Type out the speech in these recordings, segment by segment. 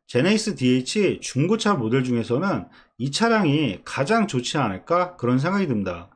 제네시스 DH 중고차 모델 중에서는 이 차량이 가장 좋지 않을까 그런 생각이 듭니다.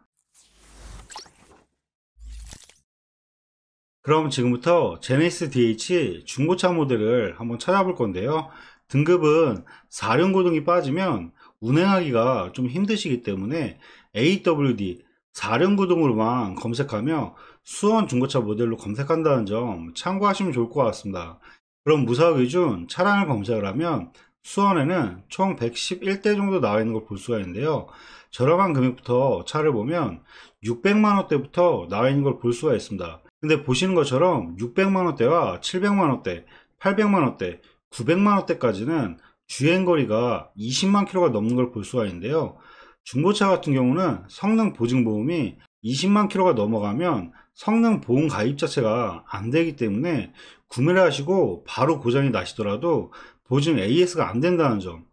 그럼 지금부터 제네시스 DH 중고차 모델을 한번 찾아볼 건데요. 등급은 4륜고등이 빠지면 운행하기가 좀 힘드시기 때문에 AWD 4륜고등으로만 검색하며 수원 중고차 모델로 검색한다는 점 참고하시면 좋을 것 같습니다. 그럼 무사고 기준 차량을 검색을 하면 수원에는 총 111대 정도 나와 있는 걸 볼 수가 있는데요. 저렴한 금액부터 차를 보면 600만원대부터 나와 있는 걸 볼 수가 있습니다. 근데 보시는 것처럼 600만원대와 700만원대, 800만원대, 900만원대까지는 주행거리가 20만 킬로가 넘는 걸 볼 수가 있는데요. 중고차 같은 경우는 성능 보증보험이 20만 킬로가 넘어가면 성능 보험 가입 자체가 안 되기 때문에 구매를 하시고 바로 고장이 나시더라도 보증 AS가 안 된다는 점,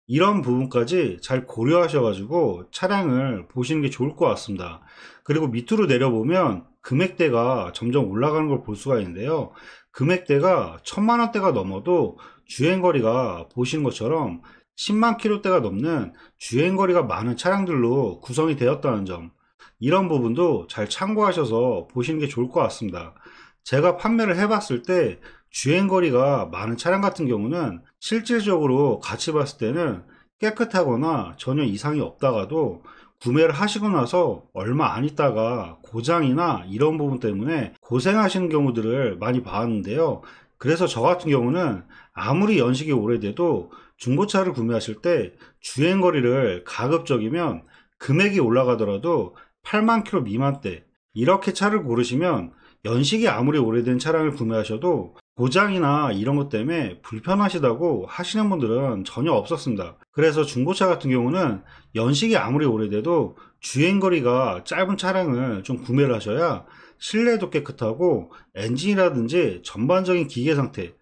이런 부분까지 잘 고려하셔가지고 차량을 보시는 게 좋을 것 같습니다. 그리고 밑으로 내려보면 금액대가 점점 올라가는 걸 볼 수가 있는데요. 금액대가 1000만원대가 넘어도 주행거리가 보시는 것처럼 10만 킬로대가 넘는 주행거리가 많은 차량들로 구성이 되었다는 점, 이런 부분도 잘 참고하셔서 보시는 게 좋을 것 같습니다. 제가 판매를 해봤을 때 주행거리가 많은 차량 같은 경우는 실질적으로 같이 봤을 때는 깨끗하거나 전혀 이상이 없다가도 구매를 하시고 나서 얼마 안 있다가 고장이나 이런 부분 때문에 고생하시는 경우들을 많이 봤는데요. 그래서 저 같은 경우는 아무리 연식이 오래돼도 중고차를 구매하실 때 주행거리를 가급적이면 금액이 올라가더라도 8만 킬로 미만대, 이렇게 차를 고르시면 연식이 아무리 오래된 차량을 구매하셔도 고장이나 이런 것 때문에 불편하시다고 하시는 분들은 전혀 없었습니다. 그래서 중고차 같은 경우는 연식이 아무리 오래돼도 주행거리가 짧은 차량을 좀 구매를 하셔야 실내도 깨끗하고 엔진이라든지 전반적인 기계 상태,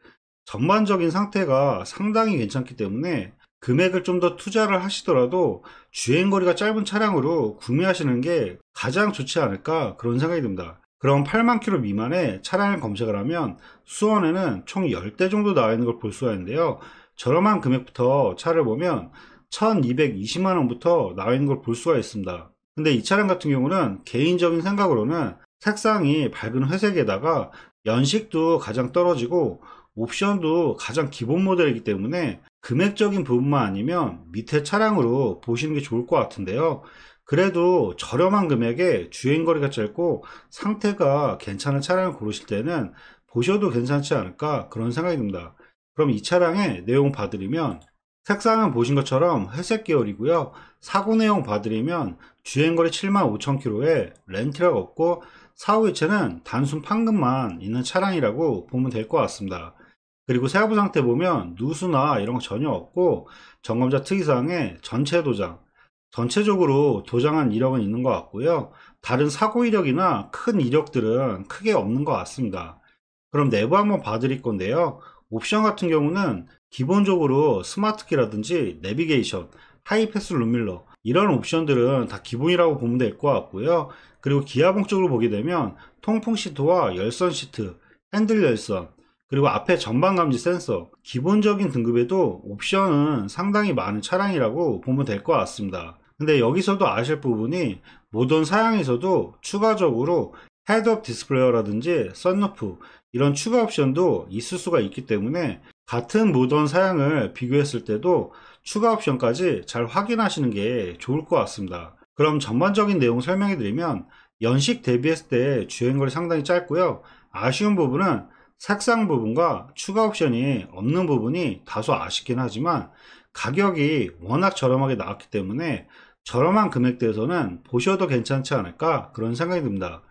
전반적인 상태가 상당히 괜찮기 때문에 금액을 좀 더 투자를 하시더라도 주행거리가 짧은 차량으로 구매하시는 게 가장 좋지 않을까 그런 생각이 듭니다. 그럼 8만 킬로 미만의 차량을 검색을 하면 수원에는 총 10대 정도 나와 있는 걸 볼 수가 있는데요. 저렴한 금액부터 차를 보면 1220만원부터 나와 있는 걸 볼 수가 있습니다. 근데 이 차량 같은 경우는 개인적인 생각으로는 색상이 밝은 회색에다가 연식도 가장 떨어지고 옵션도 가장 기본 모델이기 때문에 금액적인 부분만 아니면 밑에 차량으로 보시는 게 좋을 것 같은데요. 그래도 저렴한 금액에 주행거리가 짧고 상태가 괜찮은 차량을 고르실 때는 보셔도 괜찮지 않을까 그런 생각이 듭니다. 그럼 이 차량의 내용 봐드리면 색상은 보신 것처럼 회색 계열이고요. 사고 내용 봐드리면 주행거리 75,000km에 렌트가 없고 사후이체는 단순 판금만 있는 차량이라고 보면 될 것 같습니다. 그리고 세부 상태 보면 누수나 이런 거 전혀 없고 점검자 특이사항에 전체 도장, 전체적으로 도장한 이력은 있는 것 같고요. 다른 사고 이력이나 큰 이력들은 크게 없는 것 같습니다. 그럼 내부 한번 봐드릴 건데요. 옵션 같은 경우는 기본적으로 스마트키라든지 내비게이션, 하이패스 룸밀러, 이런 옵션들은 다 기본이라고 보면 될 것 같고요. 그리고 기아봉 쪽으로 보게 되면 통풍 시트와 열선 시트, 핸들 열선, 그리고 앞에 전방 감지 센서, 기본적인 등급에도 옵션은 상당히 많은 차량이라고 보면 될 것 같습니다. 근데 여기서도 아실 부분이 모던 사양에서도 추가적으로 헤드업 디스플레이어라든지 썬루프, 이런 추가 옵션도 있을 수가 있기 때문에 같은 모던 사양을 비교했을 때도 추가 옵션까지 잘 확인하시는 게 좋을 것 같습니다. 그럼 전반적인 내용 설명해 드리면 연식 대비했을 때 주행거리 상당히 짧고요. 아쉬운 부분은 색상 부분과 추가 옵션이 없는 부분이 다소 아쉽긴 하지만 가격이 워낙 저렴하게 나왔기 때문에 저렴한 금액대에서는 보셔도 괜찮지 않을까 그런 생각이 듭니다.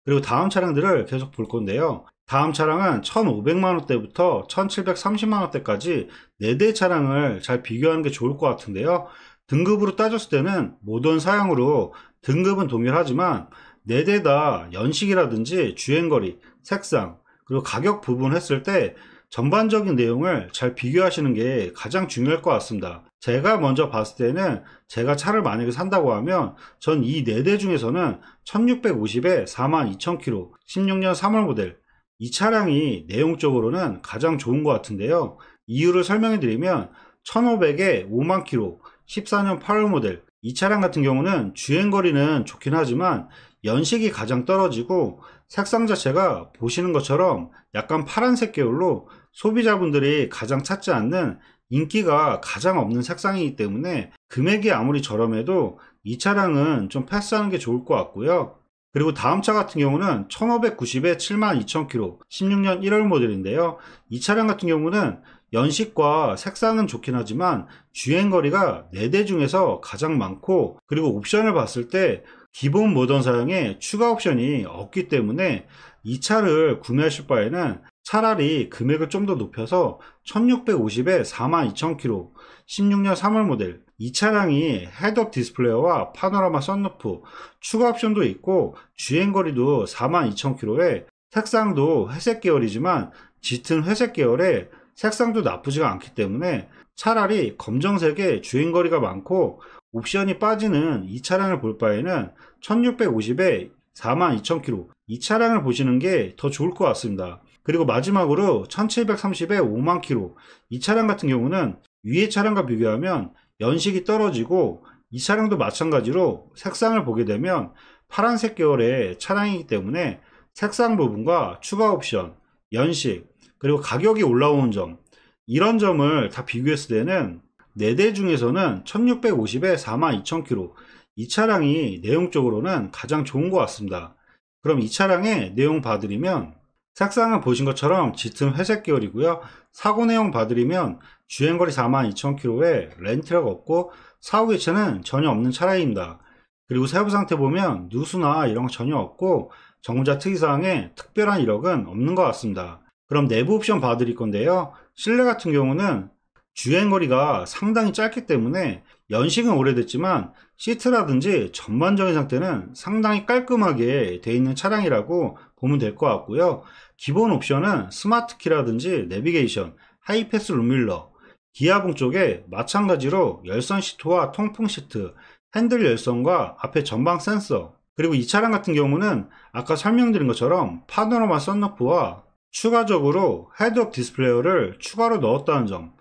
그리고 다음 차량들을 계속 볼 건데요. 다음 차량은 1500만원대부터 1730만원대까지 4대 차량을 잘 비교하는 게 좋을 것 같은데요. 등급으로 따졌을 때는 모던 사양으로 등급은 동일하지만 4대 다 연식이라든지 주행거리, 색상, 그리고 가격 부분 했을 때 전반적인 내용을 잘 비교하시는 게 가장 중요할 것 같습니다. 제가 먼저 봤을 때는 제가 차를 만약에 산다고 하면 전 이 4대 중에서는 1650에 42,000km 16년 3월 모델 이 차량이 내용적으로는 가장 좋은 것 같은데요. 이유를 설명해 드리면 1500에 5만 킬로 14년 8월 모델 이 차량 같은 경우는 주행거리는 좋긴 하지만 연식이 가장 떨어지고 색상 자체가 보시는 것처럼 약간 파란색 계열로 소비자분들이 가장 찾지 않는 인기가 가장 없는 색상이기 때문에 금액이 아무리 저렴해도 이 차량은 좀 패스하는 게 좋을 것 같고요. 그리고 다음 차 같은 경우는 1590에 72,000km 16년 1월 모델인데요. 이 차량 같은 경우는 연식과 색상은 좋긴 하지만 주행거리가 4대 중에서 가장 많고, 그리고 옵션을 봤을 때 기본 모던 사양에 추가 옵션이 없기 때문에 이 차를 구매하실 바에는 차라리 금액을 좀 더 높여서 1650에 42,000km 16년 3월 모델 이 차량이 헤드업 디스플레이와 파노라마 선루프 추가 옵션도 있고 주행거리도 42,000km에 색상도 회색 계열이지만 짙은 회색 계열에 색상도 나쁘지가 않기 때문에 차라리 검정색에 주행거리가 많고 옵션이 빠지는 이 차량을 볼 바에는 1650에 42,000km 이 차량을 보시는 게 더 좋을 것 같습니다. 그리고 마지막으로 1730에 5만 킬로 이 차량 같은 경우는 위의 차량과 비교하면 연식이 떨어지고 이 차량도 마찬가지로 색상을 보게 되면 파란색 계열의 차량이기 때문에 색상 부분과 추가 옵션, 연식, 그리고 가격이 올라오는 점 이런 점을 다 비교했을 때는 4대 중에서는 1650에 42,000km 이 차량이 내용적으로는 가장 좋은 것 같습니다. 그럼 이 차량의 내용 봐드리면 색상은 보신 것처럼 짙은 회색 계열이고요. 사고 내용 봐드리면 주행거리 42,000km에 렌트가 없고 사후 교체는 전혀 없는 차량입니다. 그리고 세부 상태 보면 누수나 이런 거 전혀 없고 정보자 특이사항에 특별한 이력은 없는 것 같습니다. 그럼 내부 옵션 봐드릴 건데요. 실내 같은 경우는 주행거리가 상당히 짧기 때문에 연식은 오래됐지만 시트라든지 전반적인 상태는 상당히 깔끔하게 되어 있는 차량이라고 보면 될 것 같고요. 기본 옵션은 스마트 키라든지 내비게이션, 하이패스 룸밀러, 기아봉 쪽에 마찬가지로 열선 시트와 통풍 시트, 핸들 열선과 앞에 전방 센서, 그리고 이 차량 같은 경우는 아까 설명드린 것처럼 파노라마 선루프와 추가적으로 헤드업 디스플레이어를 추가로 넣었다는 점,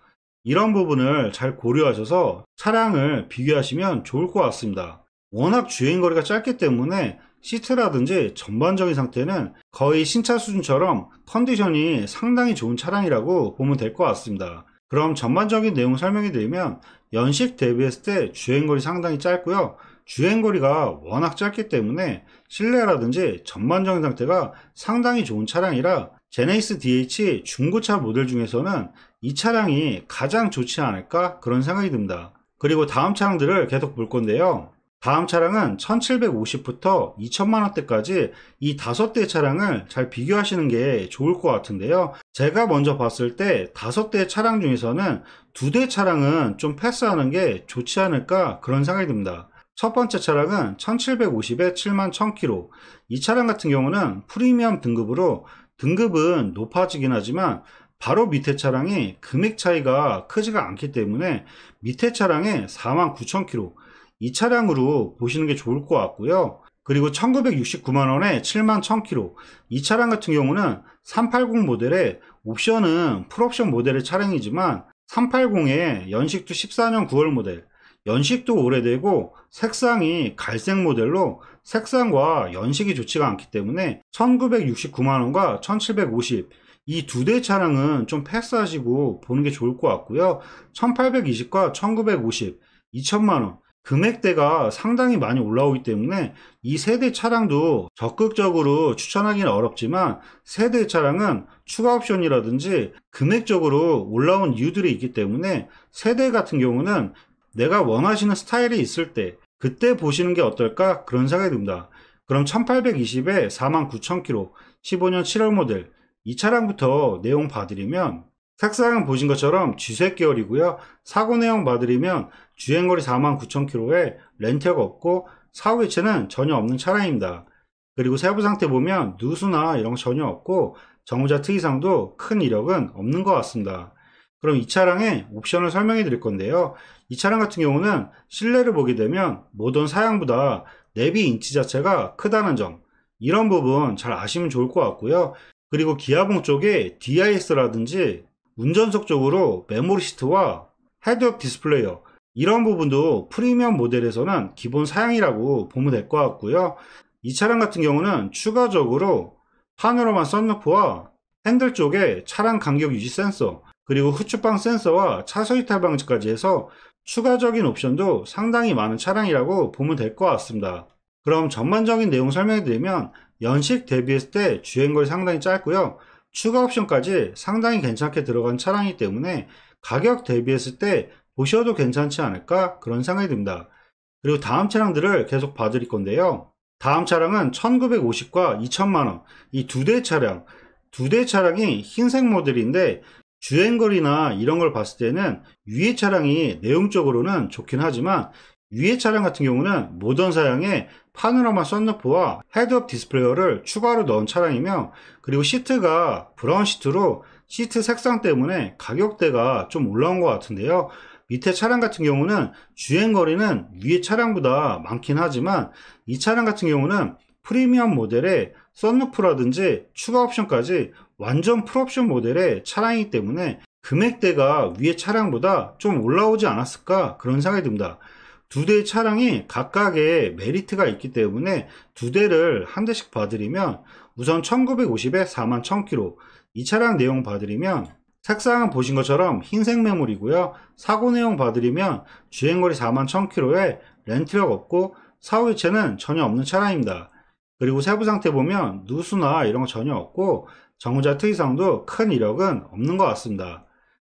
이런 부분을 잘 고려하셔서 차량을 비교하시면 좋을 것 같습니다. 워낙 주행거리가 짧기 때문에 시트라든지 전반적인 상태는 거의 신차 수준처럼 컨디션이 상당히 좋은 차량이라고 보면 될 것 같습니다. 그럼 전반적인 내용 설명해 드리면 연식 대비했을 때 주행거리 상당히 짧고요. 주행거리가 워낙 짧기 때문에 실내라든지 전반적인 상태가 상당히 좋은 차량이라 제네시스 DH 중고차 모델 중에서는 이 차량이 가장 좋지 않을까 그런 생각이 듭니다. 그리고 다음 차량들을 계속 볼 건데요. 다음 차량은 1750부터 2000만원대까지 이 5대의 차량을 잘 비교하시는 게 좋을 것 같은데요. 제가 먼저 봤을 때 5대의 차량 중에서는 2대 차량은 좀 패스하는 게 좋지 않을까 그런 생각이 듭니다. 첫 번째 차량은 1750에 71,000km 이 차량 같은 경우는 프리미엄 등급으로 등급은 높아지긴 하지만 바로 밑에 차량이 금액 차이가 크지가 않기 때문에 밑에 차량에 49,000km 이 차량으로 보시는 게 좋을 것 같고요. 그리고 1969만원에 71,000km 이 차량 같은 경우는 380 모델의 옵션은 풀옵션 모델의 차량이지만 380에 연식도 14년 9월 모델 연식도 오래되고 색상이 갈색 모델로 색상과 연식이 좋지가 않기 때문에 1969만원과 1750 이 2대 차량은 좀 패스하시고 보는 게 좋을 것 같고요. 1820과 1950 2000만원 금액대가 상당히 많이 올라오기 때문에 이 세대 차량도 적극적으로 추천하기는 어렵지만 세대 차량은 추가 옵션이라든지 금액적으로 올라온 이유들이 있기 때문에 세대 같은 경우는 내가 원하시는 스타일이 있을 때 그때 보시는 게 어떨까 그런 생각이 듭니다. 그럼 1820에 49,000km 15년 7월 모델 이 차량부터 내용 봐드리면 색상은 보신 것처럼 쥐색 계열이고요. 사고 내용 봐드리면 주행거리 49,000km에 렌트가 없고 사후 교체는 전혀 없는 차량입니다. 그리고 세부 상태 보면 누수나 이런 거 전혀 없고 정보자 특이사항도 큰 이력은 없는 것 같습니다. 그럼 이 차량의 옵션을 설명해 드릴 건데요. 이 차량 같은 경우는 실내를 보게 되면 모던 사양보다 내비 인치 자체가 크다는 점 이런 부분 잘 아시면 좋을 것 같고요. 그리고 기아봉 쪽에 DIS라든지 운전석 쪽으로 메모리 시트와 헤드업 디스플레이어, 이런 부분도 프리미엄 모델에서는 기본 사양이라고 보면 될 것 같고요. 이 차량 같은 경우는 추가적으로 파노라마 썬루프와 핸들 쪽에 차량 간격 유지 센서, 그리고 후추방 센서와 차선 이탈 방지까지 해서 추가적인 옵션도 상당히 많은 차량이라고 보면 될 것 같습니다. 그럼 전반적인 내용 설명해 드리면, 연식 대비했을 때 주행거리 상당히 짧고요. 추가 옵션까지 상당히 괜찮게 들어간 차량이기 때문에 가격 대비했을 때 보셔도 괜찮지 않을까, 그런 생각이 듭니다. 그리고 다음 차량들을 계속 봐드릴 건데요. 다음 차량은 1950과 2000만원, 이 두 대의 차량, 두 대의 차량이 흰색 모델인데 주행거리나 이런 걸 봤을 때는 위의 차량이 내용적으로는 좋긴 하지만, 위의 차량 같은 경우는 모던 사양에 파노라마 썬루프와 헤드업 디스플레이어를 추가로 넣은 차량이며, 그리고 시트가 브라운 시트로 시트 색상 때문에 가격대가 좀 올라온 것 같은데요. 밑에 차량 같은 경우는 주행거리는 위의 차량보다 많긴 하지만, 이 차량 같은 경우는 프리미엄 모델의 썬루프라든지 추가 옵션까지 완전 풀옵션 모델의 차량이기 때문에 금액대가 위의 차량보다 좀 올라오지 않았을까, 그런 생각이 듭니다. 두 대의 차량이 각각의 메리트가 있기 때문에 두 대를 한 대씩 봐드리면, 우선 1950에 41,000km, 이 차량 내용 봐드리면 색상은 보신 것처럼 흰색 메모리고요. 사고 내용 봐드리면 주행거리 41,000km에 렌트력 없고 사후 이체는 전혀 없는 차량입니다. 그리고 세부 상태 보면 누수나 이런 거 전혀 없고 정류자 특이사항도 큰 이력은 없는 것 같습니다.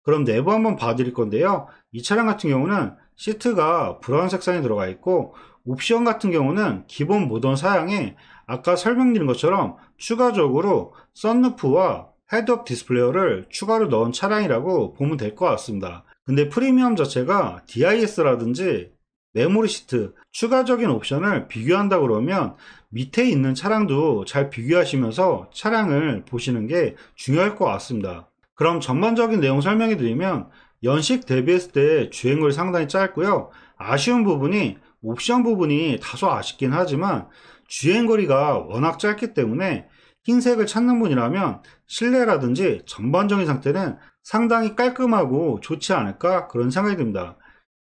그럼 내부 한번 봐드릴 건데요. 이 차량 같은 경우는 시트가 브라운 색상이 들어가 있고, 옵션 같은 경우는 기본 모던 사양에 아까 설명드린 것처럼 추가적으로 썬루프와 헤드업 디스플레이어를 추가로 넣은 차량이라고 보면 될 것 같습니다. 근데 프리미엄 자체가 DIS라든지 메모리 시트, 추가적인 옵션을 비교한다 그러면 밑에 있는 차량도 잘 비교하시면서 차량을 보시는 게 중요할 것 같습니다. 그럼 전반적인 내용 설명해 드리면, 연식 대비했을 때 주행거리 상당히 짧고요. 아쉬운 부분이 옵션 부분이 다소 아쉽긴 하지만 주행거리가 워낙 짧기 때문에 흰색을 찾는 분이라면 실내라든지 전반적인 상태는 상당히 깔끔하고 좋지 않을까, 그런 생각이 듭니다.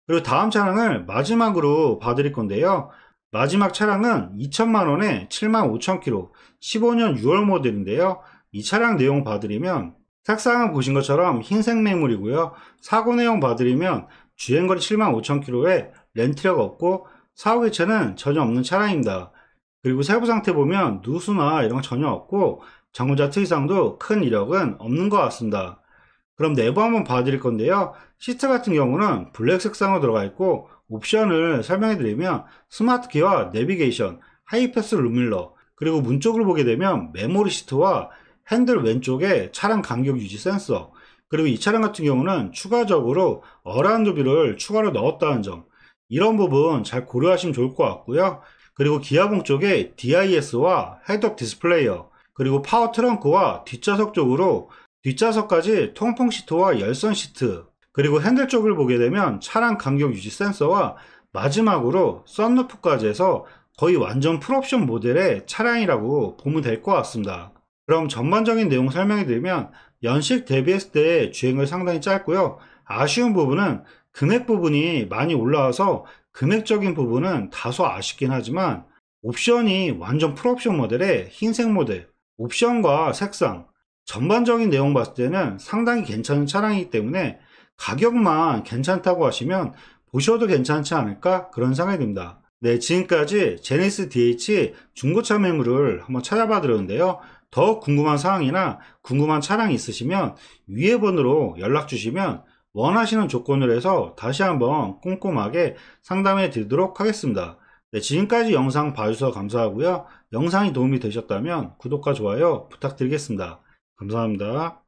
그리고 다음 차량을 마지막으로 봐드릴 건데요. 마지막 차량은 2000만원에 75,000km, 15년 6월 모델인데요. 이 차량 내용 봐드리면 색상은 보신 것처럼 흰색 매물이고요. 사고 내용 봐드리면 주행거리 75,000km에 렌트력 없고 사후 교체는 전혀 없는 차량입니다. 그리고 세부 상태 보면 누수나 이런 거 전혀 없고 정류자 특이사항도 큰 이력은 없는 것 같습니다. 그럼 내부 한번 봐드릴 건데요. 시트 같은 경우는 블랙 색상으로 들어가 있고, 옵션을 설명해 드리면 스마트키와 내비게이션, 하이패스 룸밀러, 그리고 문 쪽을 보게 되면 메모리 시트와 핸들 왼쪽에 차량 간격 유지 센서, 그리고 이 차량 같은 경우는 추가적으로 어라운드 뷰를 추가로 넣었다는 점, 이런 부분 잘 고려하시면 좋을 것 같고요. 그리고 기아봉 쪽에 DIS와 헤드업 디스플레이어, 그리고 파워 트렁크와 뒷좌석 쪽으로 뒷좌석까지 통풍 시트와 열선 시트, 그리고 핸들 쪽을 보게 되면 차량 간격 유지 센서와 마지막으로 썬루프까지 해서 거의 완전 풀옵션 모델의 차량이라고 보면 될 것 같습니다. 그럼 전반적인 내용 설명해 드리면, 연식 대비했을 때 주행거리 상당히 짧고요. 아쉬운 부분은 금액 부분이 많이 올라와서 금액적인 부분은 다소 아쉽긴 하지만, 옵션이 완전 풀옵션 모델의 흰색 모델, 옵션과 색상, 전반적인 내용 봤을 때는 상당히 괜찮은 차량이기 때문에 가격만 괜찮다고 하시면 보셔도 괜찮지 않을까, 그런 생각이 듭니다. 네, 지금까지 제네시스 DH 중고차 매물을 한번 찾아봐 드렸는데요. 더 궁금한 사항이나 궁금한 차량이 있으시면 위에 번호로 연락 주시면 원하시는 조건을 해서 다시 한번 꼼꼼하게 상담해 드리도록 하겠습니다. 네, 지금까지 영상 봐주셔서 감사하고요. 영상이 도움이 되셨다면 구독과 좋아요 부탁드리겠습니다. 감사합니다.